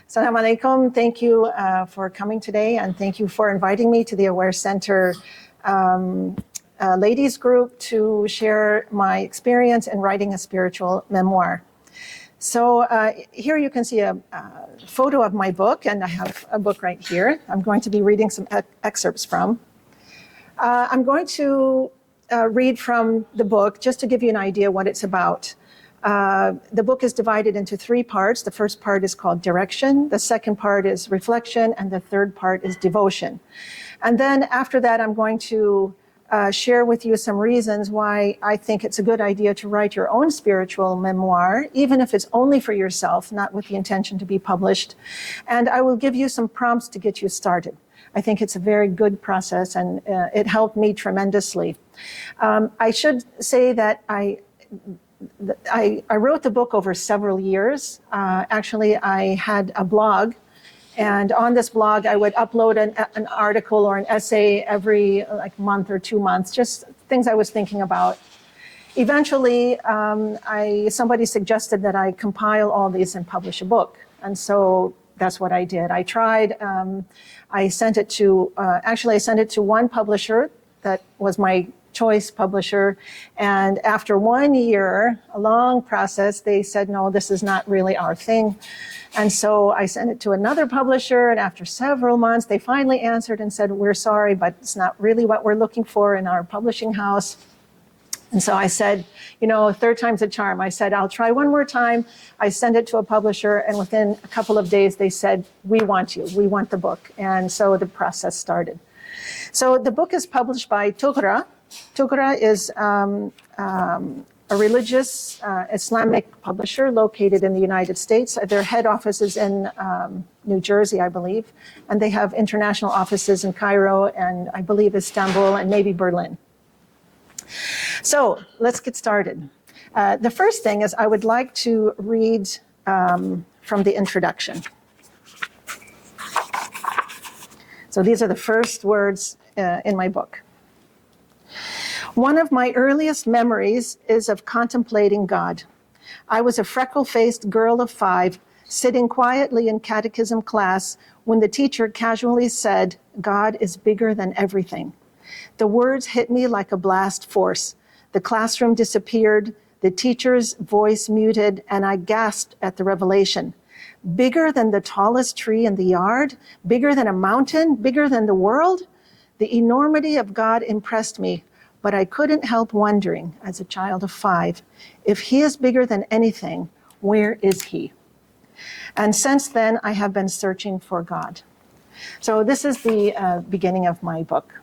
Assalamu alaikum. Thank you for coming today, and thank you for inviting me to the Aware Center ladies group to share my experience in writing a spiritual memoir. So here you can see a photo of my book, and I have a book right here. I'm going to be reading some excerpts from. I'm going to read from the book just to give you an idea what it's about. The book is divided into 3 parts. The first part is called Direction. The second part is Reflection. And the third part is Devotion. And then after that, I'm going to share with you some reasons why I think it's a good idea to write your own spiritual memoir, even if it's only for yourself, not with the intention to be published. And I will give you some prompts to get you started. I think it's a very good process, and it helped me tremendously. I should say that I wrote the book over several years. Actually, I had a blog, and on this blog, I would upload an article or an essay every month or 2 months, just things I was thinking about. Eventually, somebody suggested that I compile all these and publish a book, and so that's what I did. I tried. I sent it to one publisher that was my choice publisher. And after 1 year, a long process, they said, no, this is not really our thing. And so I sent it to another publisher. And after several months, they finally answered and said, we're sorry, but it's not really what we're looking for in our publishing house. And so I said, third time's a charm. I said, I'll try one more time. I sent it to a publisher, and within a couple of days, they said, we want you. We want the book. And so the process started. So the book is published by Tughra. Tughra is a religious Islamic publisher located in the United States. Their head office is in New Jersey, I believe. And they have international offices in Cairo and I believe Istanbul and maybe Berlin. So let's get started. The first thing is I would like to read from the introduction. So these are the first words in my book. One of my earliest memories is of contemplating God. I was a freckle-faced girl of 5, sitting quietly in catechism class when the teacher casually said, God is bigger than everything. The words hit me like a blast force. The classroom disappeared, the teacher's voice muted, and I gasped at the revelation. Bigger than the tallest tree in the yard? Bigger than a mountain? Bigger than the world? The enormity of God impressed me, but I couldn't help wondering, as a child of 5, if he is bigger than anything, where is he? And since then, I have been searching for God. So this is the beginning of my book.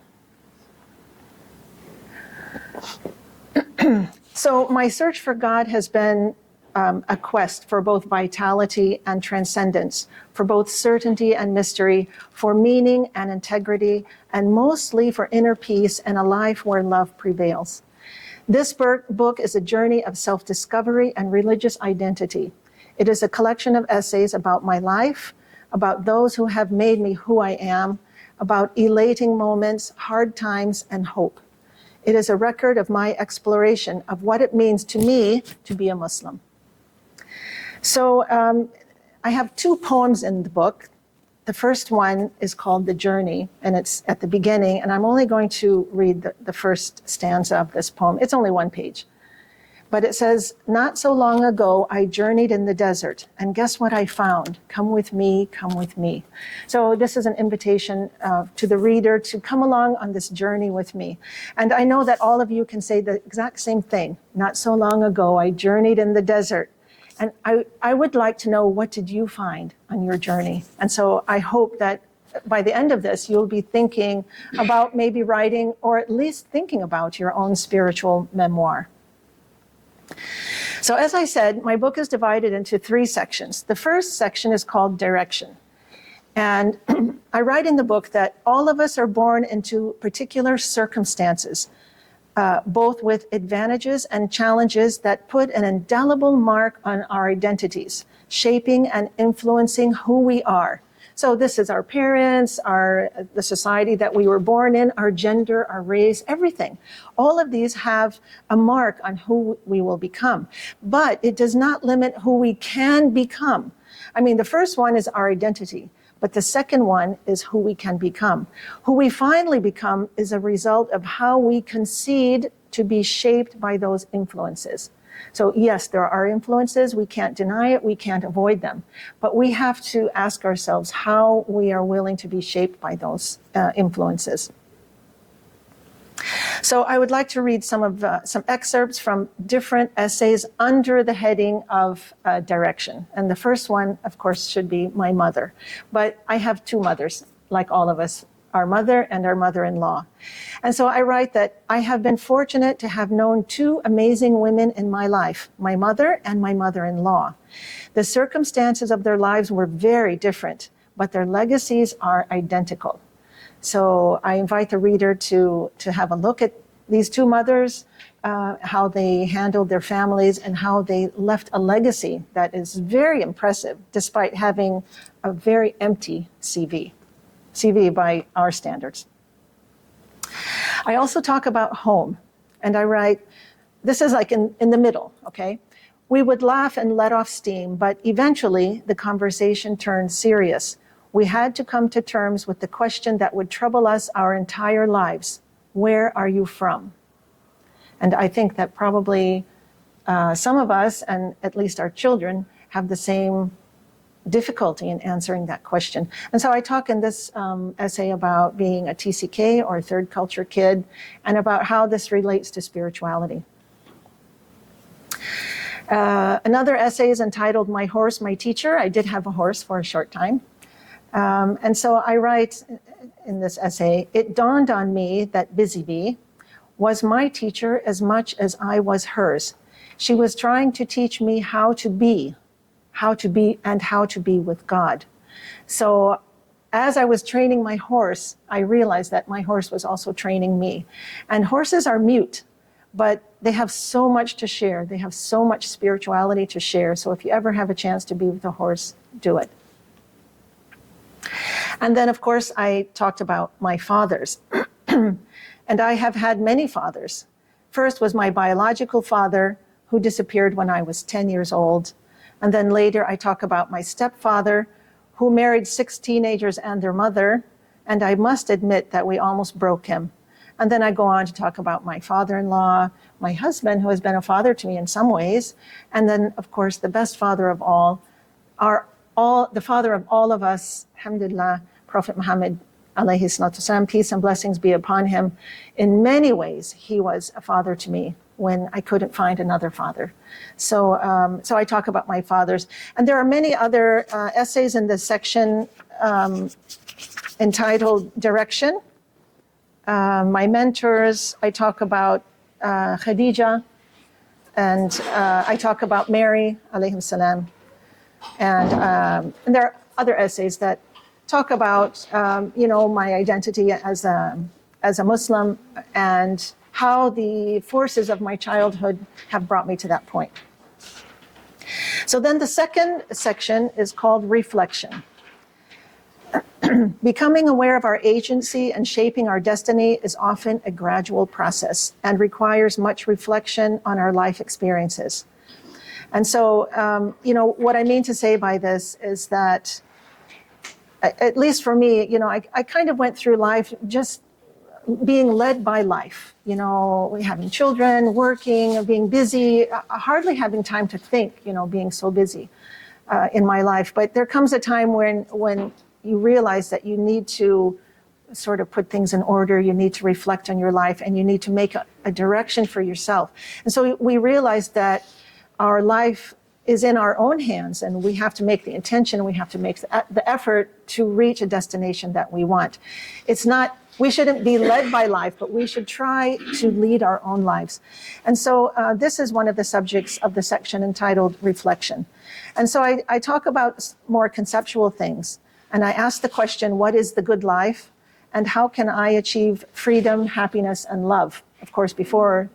So my search for God has been a quest for both vitality and transcendence, for both certainty and mystery, for meaning and integrity, and mostly for inner peace and a life where love prevails. This book is a journey of self-discovery and religious identity. It is a collection of essays about my life, about those who have made me who I am, about elating moments, hard times, and hope. It is a record of my exploration of what it means to me to be a Muslim. So I have 2 poems in the book. The first one is called The Journey, and it's at the beginning, and I'm only going to read the first stanza of this poem. It's only 1 page. But it says, not so long ago, I journeyed in the desert, and guess what I found? Come with me, come with me. So this is an invitation to the reader to come along on this journey with me. And I know that all of you can say the exact same thing. Not so long ago, I journeyed in the desert. And I would like to know, what did you find on your journey? And so I hope that by the end of this, you'll be thinking about maybe writing, or at least thinking about your own spiritual memoir. So as I said, my book is divided into 3 sections. The first section is called Direction. And I write in the book that all of us are born into particular circumstances, both with advantages and challenges that put an indelible mark on our identities, shaping and influencing who we are. So this is our parents, the society that we were born in, our gender, our race, everything. All of these have a mark on who we will become. But it does not limit who we can become. I mean, the first one is our identity, but the second one is who we can become. Who we finally become is a result of how we concede to be shaped by those influences. So yes, there are influences, we can't deny it, we can't avoid them, but we have to ask ourselves how we are willing to be shaped by those influences. So I would like to read some excerpts from different essays under the heading of direction. And the first one, of course, should be my mother. But I have two mothers, like all of us, our mother and our mother-in-law. And so I write that I have been fortunate to have known two amazing women in my life, my mother and my mother-in-law. The circumstances of their lives were very different, but their legacies are identical. So I invite the reader to have a look at these two mothers, how they handled their families and how they left a legacy that is very impressive, despite having a very empty CV by our standards. I also talk about home, and I write, this is like in the middle, okay? We would laugh and let off steam, but eventually the conversation turned serious. We had to come to terms with the question that would trouble us our entire lives. Where are you from? And I think that probably some of us, and at least our children, have the same difficulty in answering that question. And so I talk in this essay about being a TCK or a third culture kid, and about how this relates to spirituality. Another essay is entitled My Horse, My Teacher. I did have a horse for a short time. And so I write in this essay, it dawned on me that Busy Bee was my teacher as much as I was hers. She was trying to teach me how to be and how to be with God. So as I was training my horse, I realized that my horse was also training me. And horses are mute, but they have so much to share. They have so much spirituality to share. So if you ever have a chance to be with a horse, do it. And then, of course, I talked about my fathers. And I have had many fathers. First was my biological father, who disappeared when I was 10 years old. And then later I talk about my stepfather, who married 6 teenagers and their mother. And I must admit that we almost broke him. And then I go on to talk about my father-in-law, my husband, who has been a father to me in some ways. And then, of course, the best father of all, the father of all of us, alhamdulillah, Prophet Muhammad, alayhi salatu wasalam, peace and blessings be upon him. In many ways, he was a father to me when I couldn't find another father. So I talk about my fathers. And there are many other essays in this section entitled Direction. My mentors, I talk about Khadija, and I talk about Mary, alayhim salam. And there are other essays that talk about, my identity as a Muslim and how the forces of my childhood have brought me to that point. So then the second section is called Reflection. Becoming aware of our agency and shaping our destiny is often a gradual process and requires much reflection on our life experiences. And so, what I mean to say by this is that, at least for me, I kind of went through life just being led by life, having children, working, being busy, hardly having time to think, being so busy in my life. But there comes a time when you realize that you need to sort of put things in order, you need to reflect on your life, and you need to make a direction for yourself. And so we realized that our life is in our own hands, and we have to make the intention, we have to make the effort to reach a destination that we want. We shouldn't be led by life, but we should try to lead our own lives. And so this is one of the subjects of the section entitled Reflection. And so I talk about more conceptual things, and I ask the question, what is the good life? And how can I achieve freedom, happiness, and love? Of course, before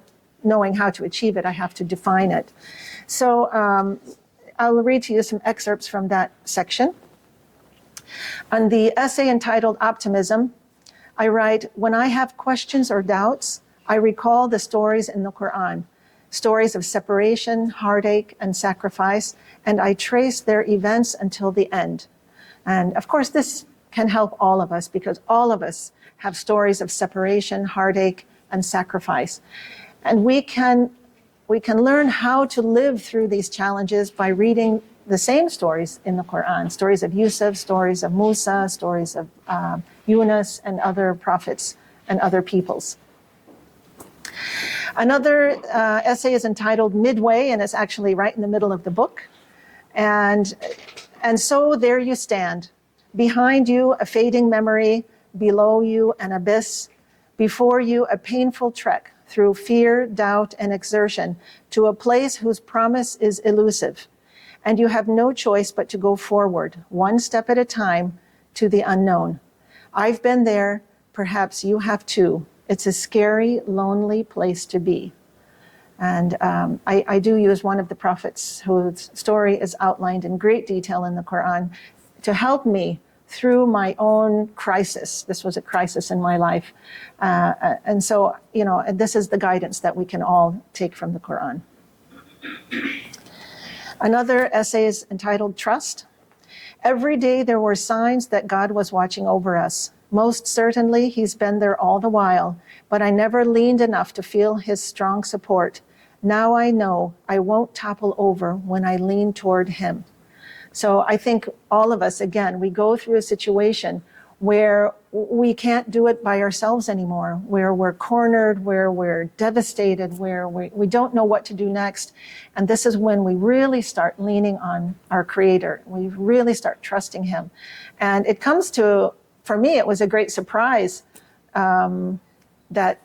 knowing how to achieve it, I have to define it. So I'll read to you some excerpts from that section. On the essay entitled Optimism, I write, when I have questions or doubts, I recall the stories in the Quran. stories of separation, heartache, and sacrifice, and I trace their events until the end. And of course, this can help all of us because all of us have stories of separation, heartache, and sacrifice. And we can learn how to live through these challenges by reading the same stories in the Quran, stories of Yusuf, stories of Musa, stories of Yunus and other prophets and other peoples. Another essay is entitled Midway, and it's actually right in the middle of the book. And so there you stand. Behind you, a fading memory. Below you, an abyss. Before you, a painful trek through fear, doubt, and exertion to a place whose promise is elusive. And you have no choice but to go forward, one step at a time, to the unknown. I've been there. Perhaps you have too. It's a scary, lonely place to be. And I do use one of the prophets whose story is outlined in great detail in the Quran to help me through my own crisis. This was a crisis in my life. And so, this is the guidance that we can all take from the Quran. Another essay is entitled Trust. Every day there were signs that God was watching over us. Most certainly, he's been there all the while, but I never leaned enough to feel his strong support. Now I know I won't topple over when I lean toward him. So I think all of us, again, we go through a situation where we can't do it by ourselves anymore, where we're cornered, where we're devastated, where we don't know what to do next. And this is when we really start leaning on our Creator. We really start trusting him. And it comes to, for me, it was a great surprise that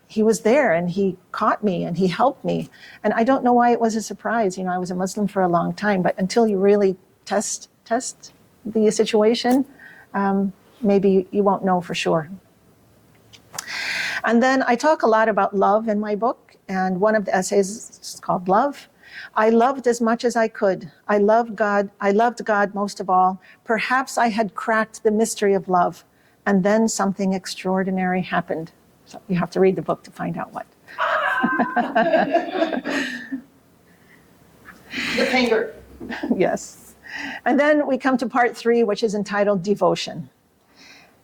he was there and he caught me and he helped me. And I don't know why it was a surprise. I was a Muslim for a long time, but until you really test the situation, maybe you won't know for sure. And then I talk a lot about love in my book, and one of the essays is called Love. I loved as much as I could. I loved God most of all. Perhaps I had cracked the mystery of love, and then something extraordinary happened. So you have to read the book to find out what. The finger. Yes. And then we come to part 3, which is entitled Devotion.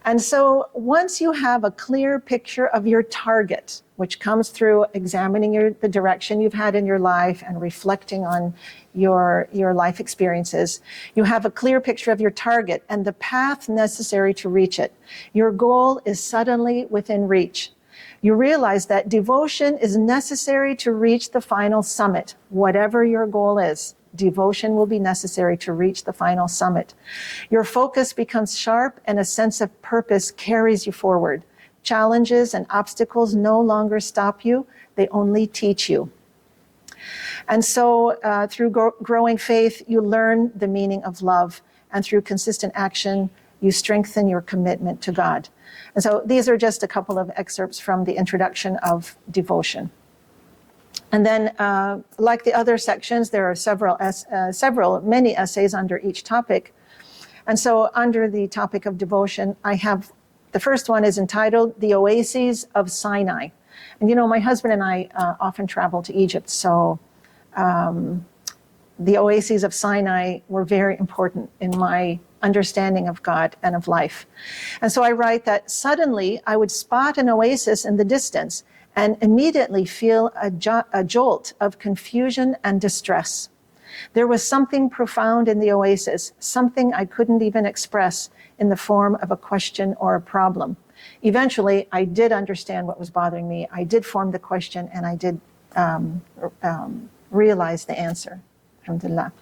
And so once you have a clear picture of your target, which comes through examining the direction you've had in your life and reflecting on your life experiences, you have a clear picture of your target and the path necessary to reach it. Your goal is suddenly within reach. You realize that devotion is necessary to reach the final summit, whatever your goal is. Devotion will be necessary to reach the final summit. Your focus becomes sharp and a sense of purpose carries you forward. Challenges and obstacles no longer stop you, they only teach you. And so through growing faith, you learn the meaning of love, and through consistent action, you strengthen your commitment to God. And so these are just a couple of excerpts from the introduction of devotion. And then, like the other sections, there are many essays under each topic. And so under the topic of devotion, I have, the first one is entitled The Oases of Sinai. And my husband and I often travel to Egypt, so the oases of Sinai were very important in my understanding of God and of life. And so I write that suddenly I would spot an oasis in the distance and immediately feel a jolt of confusion and distress. There was something profound in the oasis, something I couldn't even express in the form of a question or a problem. Eventually, I did understand what was bothering me. I did form the question, and I did realize the answer. Alhamdulillah.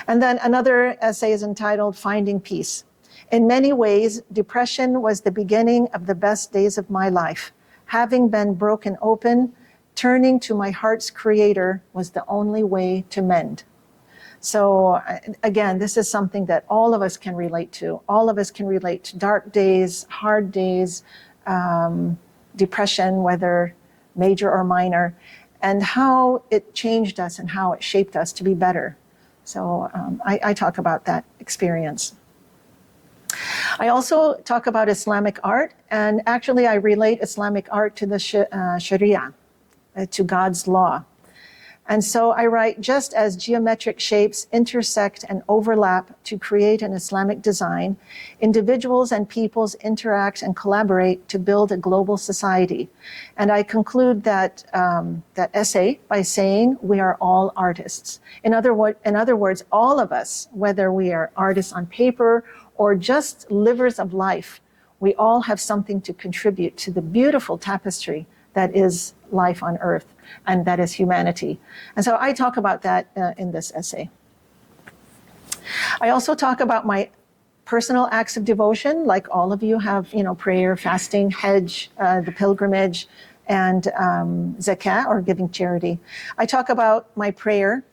And then another essay is entitled Finding Peace. In many ways, depression was the beginning of the best days of my life. Having been broken open, turning to my heart's creator was the only way to mend. So again, this is something that all of us can relate to. All of us can relate to dark days, hard days, depression, whether major or minor, and how it changed us and how it shaped us to be better. So I talk about that experience. I also talk about Islamic art, and actually I relate Islamic art to the Sharia, to God's law. And so I write, just as geometric shapes intersect and overlap to create an Islamic design, individuals and peoples interact and collaborate to build a global society. And I conclude that essay by saying we are all artists. In other words, all of us, whether we are artists on paper or just livers of life, we all have something to contribute to the beautiful tapestry that is life on earth, and that is humanity. And so I talk about that in this essay. I also talk about my personal acts of devotion, like all of you have, prayer, fasting, Hajj, the pilgrimage, and zakah, or giving charity. I talk about my prayer.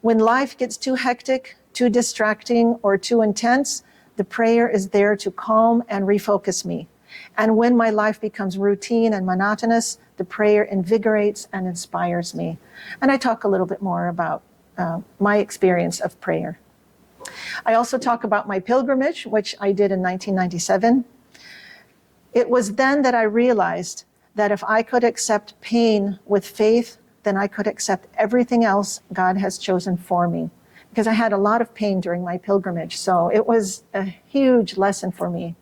When life gets too hectic, too distracting, or too intense, the prayer is there to calm and refocus me. And when my life becomes routine and monotonous, the prayer invigorates and inspires me. And I talk a little bit more about my experience of prayer. I also talk about my pilgrimage, which I did in 1997. It was then that I realized that if I could accept pain with faith, then I could accept everything else God has chosen for me. Because I had a lot of pain during my pilgrimage, so it was a huge lesson for me.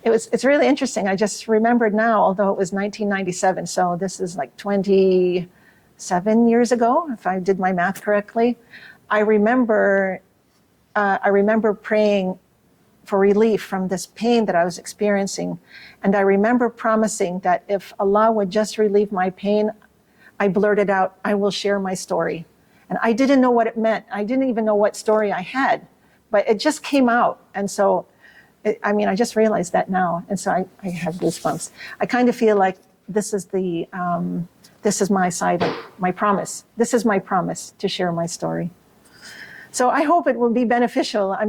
It's really interesting. I just remembered now, although it was 1997, so this is like 27 years ago, if I did my math correctly. I remember praying for relief from this pain that I was experiencing. And I remember promising that if Allah would just relieve my pain, I blurted out, I will share my story. And I didn't know what it meant. I didn't even know what story I had, but it just came out. And so, I just realized that now. And so I have goosebumps. I kind of feel like this is my side of my promise. This is my promise to share my story. So I hope it will be beneficial. I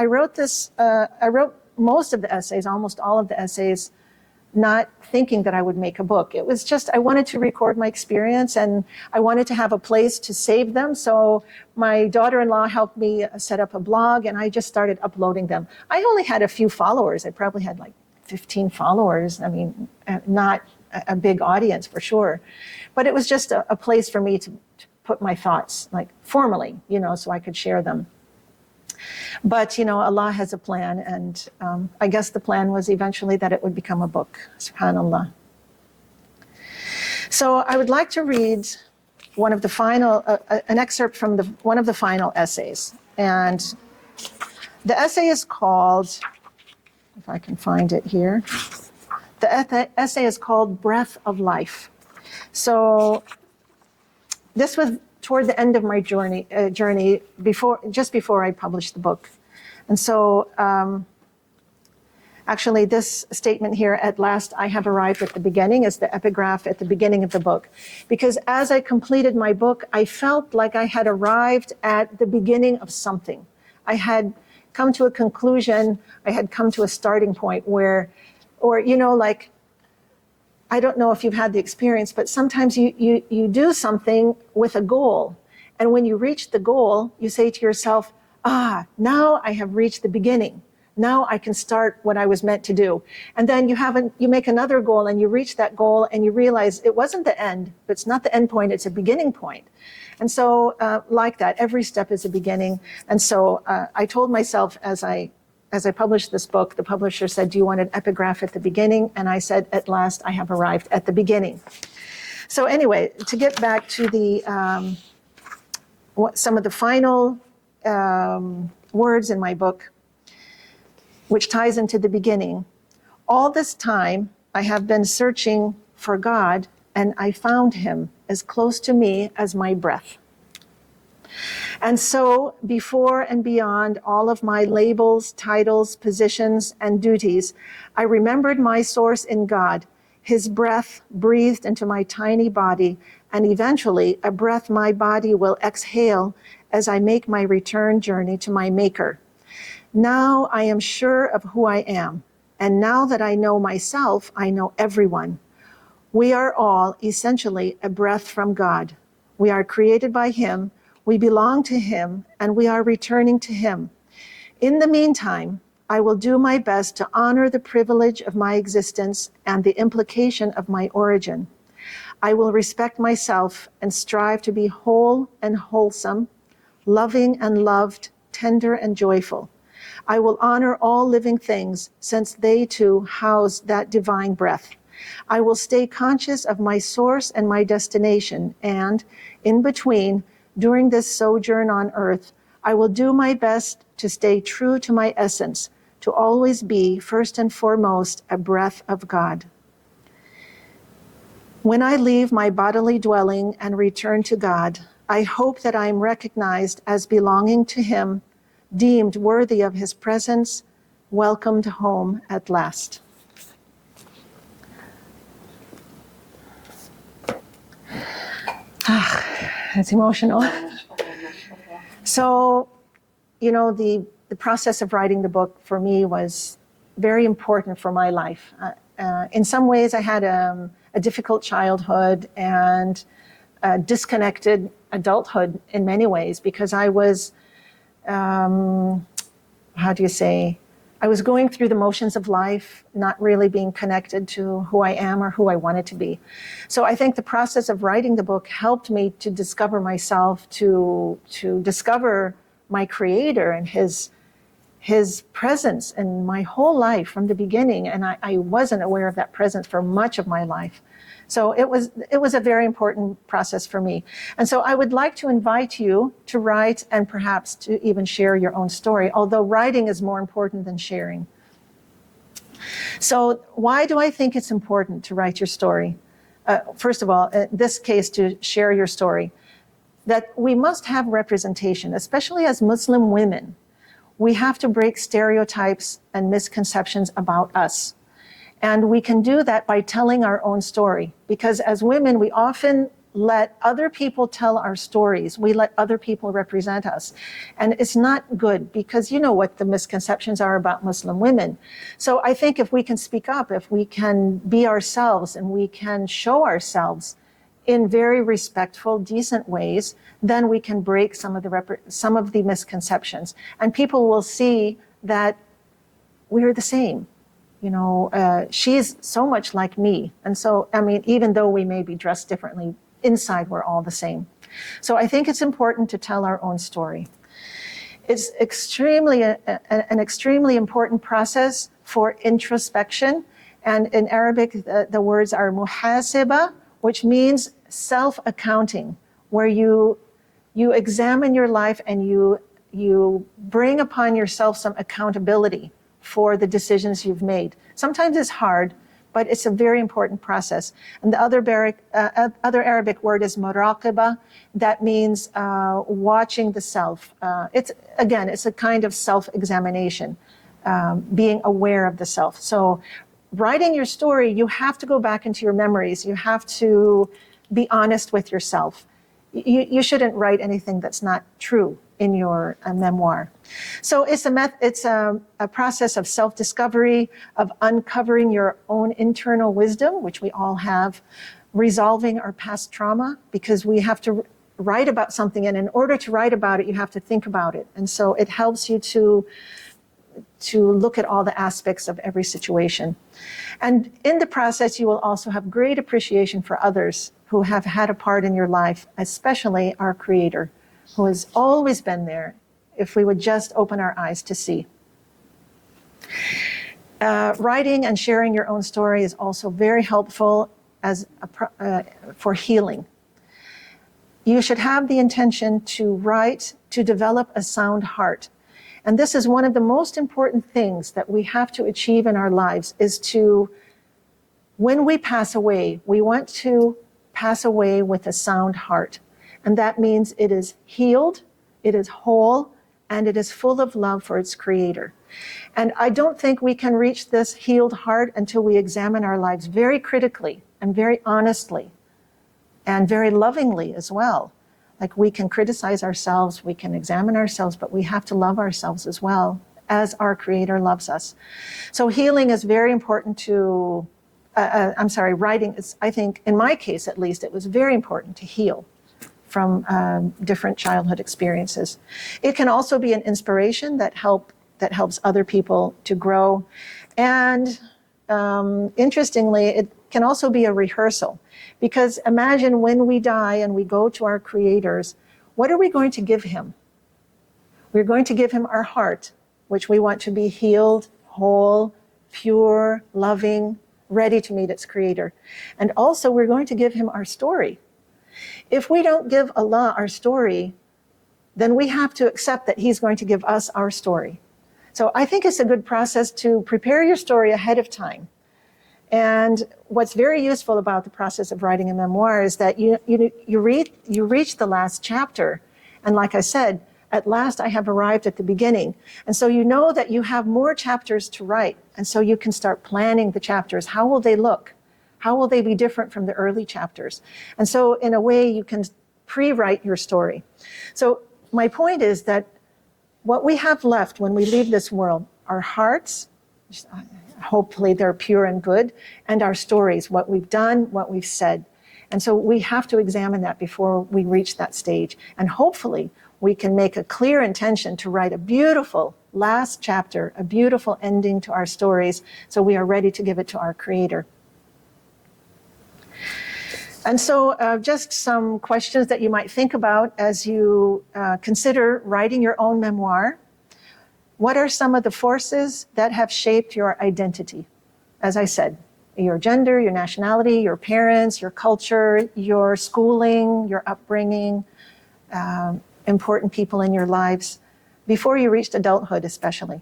wrote most of the essays, almost all of the essays, not thinking that I would make a book. It was just, I wanted to record my experience and I wanted to have a place to save them. So my daughter-in-law helped me set up a blog and I just started uploading them. I only had a few followers. I probably had like 15 followers. Not a big audience for sure. But it was just a place for me to put my thoughts, like formally, so I could share them. But, Allah has a plan, and I guess the plan was eventually that it would become a book, subhanAllah. So I would like to read an excerpt from one of the final essays. And the essay is called, if I can find it here, the essay is called Breath of Life. So this was toward the end of my journey just before I published the book. And so actually this statement here, at last I have arrived at the beginning, is the epigraph at the beginning of the book. Because as I completed my book, I felt like I had arrived at the beginning of something. I had come to a conclusion, I had come to a starting point where, I don't know if you've had the experience, but sometimes you do something with a goal. And when you reach the goal, you say to yourself, now I have reached the beginning. Now I can start what I was meant to do. And then you make another goal and you reach that goal and you realize it wasn't the end, but it's not the end point, it's a beginning point. And so like that, every step is a beginning. And so I told myself as I published this book, the publisher said, do you want an epigraph at the beginning? And I said, at last, I have arrived at the beginning. So anyway, to get back to some of the final words in my book, which ties into the beginning. All this time, I have been searching for God, and I found him as close to me as my breath. And so, before and beyond all of my labels, titles, positions, and duties, I remembered my source in God, his breath breathed into my tiny body, and eventually a breath my body will exhale as I make my return journey to my Maker. Now I am sure of who I am, and now that I know myself, I know everyone. We are all essentially a breath from God. We are created by him, we belong to him, and we are returning to him. In the meantime, I will do my best to honor the privilege of my existence and the implication of my origin. I will respect myself and strive to be whole and wholesome, loving and loved, tender and joyful. I will honor all living things, since they too house that divine breath. I will stay conscious of my source and my destination, and in between, during this sojourn on earth, I will do my best to stay true to my essence, to always be, first and foremost, a breath of God. When I leave my bodily dwelling and return to God, I hope that I am recognized as belonging to Him, deemed worthy of His presence, welcomed home at last. It's emotional. So, the process of writing the book for me was very important for my life. In some ways, I had a difficult childhood and a disconnected adulthood in many ways, because I was, I was going through the motions of life, not really being connected to who I am or who I wanted to be. So I think the process of writing the book helped me to discover myself, to discover my Creator and His presence in my whole life from the beginning. And I wasn't aware of that presence for much of my life. So it was a very important process for me. And so I would like to invite you to write and perhaps to even share your own story, although writing is more important than sharing. So why do I think it's important to write your story? First of all, in this case, to share your story, that we must have representation, especially as Muslim women. We have to break stereotypes and misconceptions about us. And we can do that by telling our own story, because as women, we often let other people tell our stories. We let other people represent us. And it's not good, because you know what the misconceptions are about Muslim women. So I think if we can speak up, if we can be ourselves and we can show ourselves in very respectful, decent ways, then we can break some of the misconceptions. And people will see that we're the same. She's so much like me. And so, even though we may be dressed differently, inside we're all the same. So I think it's important to tell our own story. It's an extremely important process for introspection. And in Arabic, the words are muhasaba, which means self-accounting, where you examine your life and you bring upon yourself some accountability for the decisions you've made. Sometimes it's hard, but it's a very important process. And the other Arabic word is muraqaba. That means watching the self. It's a kind of self-examination, being aware of the self. So writing your story, you have to go back into your memories. You have to be honest with yourself. You shouldn't write anything that's not true in your memoir. So it's a process of self-discovery, of uncovering your own internal wisdom, which we all have, resolving our past trauma, because we have to write about something, and in order to write about it, you have to think about it. And so it helps you to look at all the aspects of every situation. And in the process, you will also have great appreciation for others who have had a part in your life, especially our Creator, who has always been there, if we would just open our eyes to see. Writing and sharing your own story is also very helpful for healing. You should have the intention to write, to develop a sound heart. And this is one of the most important things that we have to achieve in our lives, is to, when we pass away, we want to pass away with a sound heart. And that means it is healed, it is whole, and it is full of love for its Creator. And I don't think we can reach this healed heart until we examine our lives very critically and very honestly and very lovingly as well. Like, we can criticize ourselves, we can examine ourselves, but we have to love ourselves as well, as our Creator loves us. So healing is very important to, writing is, I think, in my case at least, it was very important to heal from different childhood experiences. It can also be an inspiration that helps other people to grow. And interestingly, it can also be a rehearsal. Because imagine when we die and we go to our creators, what are we going to give him? We're going to give him our heart, which we want to be healed, whole, pure, loving, ready to meet its creator. And also we're going to give him our story. If we don't give Allah our story, then we have to accept that he's going to give us our story. So I think it's a good process to prepare your story ahead of time. And what's very useful about the process of writing a memoir is that you reach the last chapter. And like I said, at last I have arrived at the beginning. And so you know that you have more chapters to write. And so you can start planning the chapters. How will they look? How will they be different from the early chapters? And so in a way you can pre-write your story. So my point is that what we have left when we leave this world, our hearts, hopefully they're pure and good, and our stories, what we've done, what we've said. And so we have to examine that before we reach that stage. And hopefully we can make a clear intention to write a beautiful last chapter, a beautiful ending to our stories, so we are ready to give it to our creator. And so just some questions that you might think about as you consider writing your own memoir. What are some of the forces that have shaped your identity? As I said, your gender, your nationality, your parents, your culture, your schooling, your upbringing, important people in your lives, before you reached adulthood especially.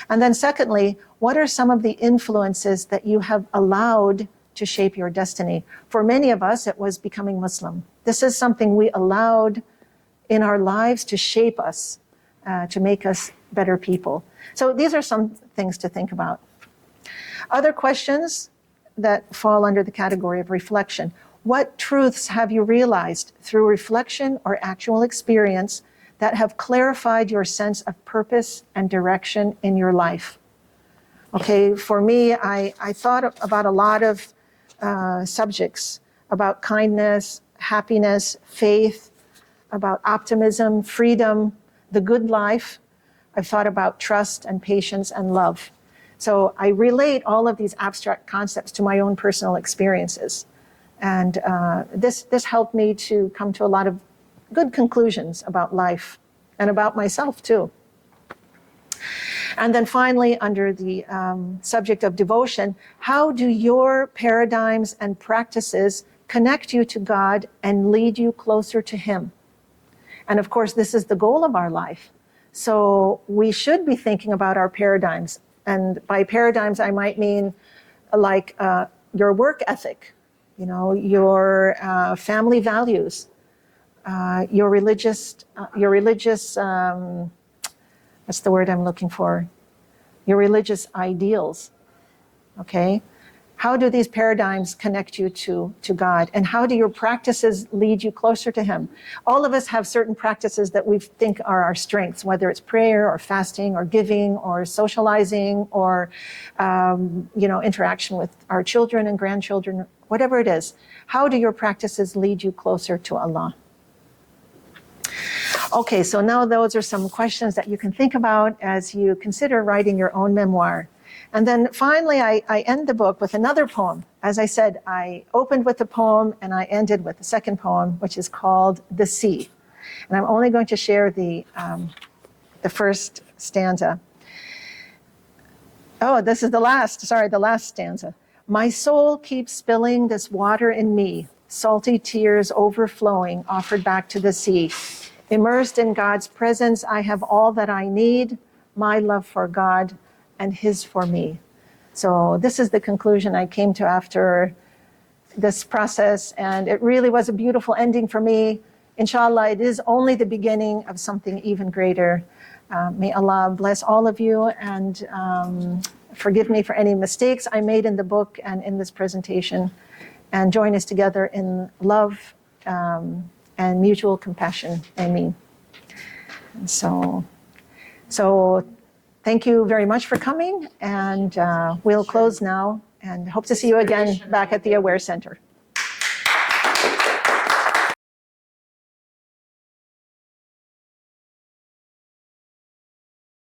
And then secondly, what are some of the influences that you have allowed to shape your destiny? For many of us, it was becoming Muslim. This is something we allowed in our lives to shape us, to make us better people. So these are some things to think about. Other questions that fall under the category of reflection. What truths have you realized through reflection or actual experience that have clarified your sense of purpose and direction in your life? Okay, for me, I thought about a lot of subjects, about kindness, happiness, faith, about optimism, freedom, the good life. I've thought about trust and patience and love. So I relate all of these abstract concepts to my own personal experiences. And this helped me to come to a lot of good conclusions about life and about myself too. And then finally, under the subject of devotion, how do your paradigms and practices connect you to God and lead you closer to Him? And of course, this is the goal of our life. So we should be thinking about our paradigms. And by paradigms, I might mean like your work ethic, your family values, your religious, what's the word I'm looking for? Your religious ideals, okay? How do these paradigms connect you to God? And how do your practices lead you closer to Him? All of us have certain practices that we think are our strengths, whether it's prayer or fasting or giving or socializing or, interaction with our children and grandchildren, whatever it is. How do your practices lead you closer to Allah? Okay, so now those are some questions that you can think about as you consider writing your own memoir. And then finally, I end the book with another poem. As I said, I opened with a poem and I ended with the second poem, which is called The Sea. And I'm only going to share the first stanza. Oh, this is the last stanza. My soul keeps spilling this water in me, salty tears overflowing, offered back to the sea. Immersed in God's presence, I have all that I need, my love for God and His for me. So this is the conclusion I came to after this process, and it really was a beautiful ending for me. Inshallah, it is only the beginning of something even greater. May Allah bless all of you and forgive me for any mistakes I made in the book and in this presentation, and join us together in love and mutual compassion. Ameen. And so thank you very much for coming, and we'll close now and hope to see you again back at the Aware Center.